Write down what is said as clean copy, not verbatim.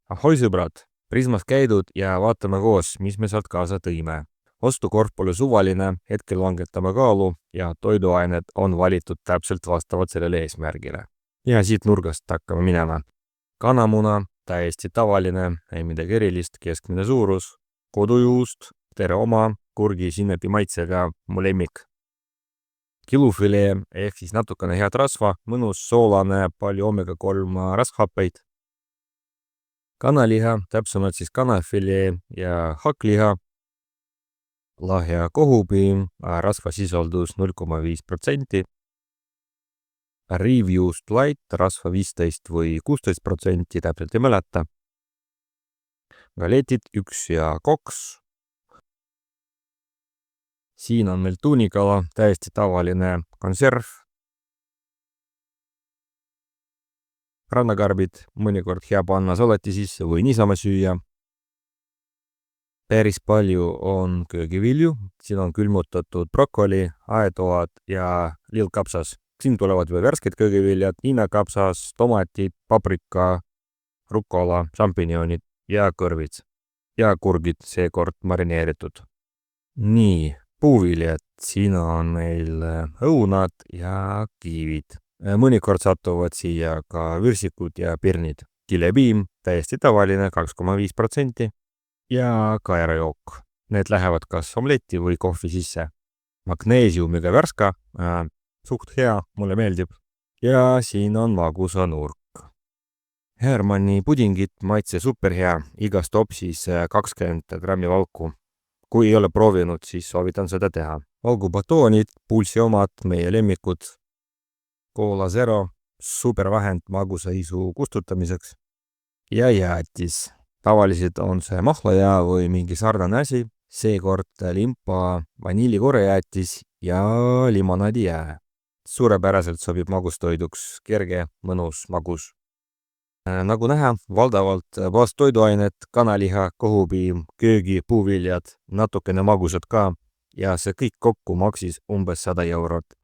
Ahoi sõbrad, Prismas käidud ja vaatame koos, mis me sealt kaasa tõime. Ostukorv pole suvaline, hetkel langetame kaalu ja toiduained on valitud täpselt vastavalt sellele eesmärgile. Ja siit nurgast hakkame minema. Kanamuna, täiesti tavaline, ei midagi erilist, keskmine suurus, kodujuust, tere oma, kurgi sinepi maitsega, mu lemmik. Kilufilee ehk siis natukene head rasva, mõnus, soolane, palju omega-3 rasvhappeid. Kanaliha, täpsemalt siis kanafilee ja hakkliha, lahja kohupiim, rasvasisaldus 0,5%, riivjuust light, rasva 15 või 16%, täpselt ei mäleta, galetid 1 ja 2. Siin on meil tuunikala, täiesti tavaline konserv, rannakarbid, mõnikord hea panna salati sisse või niisama süüa. Päris palju on köögivilju, siin on külmutatud brokoli, aetoad ja lillkapsas. Siin tulevad veel värsked köögiviljad, hiinakapsas, tomatid, paprika, rukola, šampinjonid ja kõrvid. Ja kurgid seekord marineeritud. Nii, puuviljad, siin on meil õunad ja kiivid. Mõnikord satuvad siia ka vürsikud ja pirnid. Kilepiim, täiesti tavaline, 2,5%. Ja kaerajook. Need lähevad kas omletti või kohvi sisse. Magneesiumiga värska, suht hea, mulle meeldib. Ja siin on magusa nurk. Hermanni pudingit maitse superhea, igas topsis 20 grammi valku. Kui ei ole proovinud, siis soovitan seda teha. Valgubatoonid, pulsi omad, meie lemmikud. Cola Zero, supervahend magusa isu kustutamiseks. Ja jäätis. Tavaliselt on see mahlajää või mingi sarnane asi, seekord limpa vanillikorejäätis ja limonaadijää. Suurepäraselt sobib magustoiduks, kerge, mõnus, magus. Nagu näha, valdavalt baastoiduained, kanaliha, kohupiim, köögi, puuviljad, natukene magusad ka ja see kõik kokku maksis umbes 100 eurot.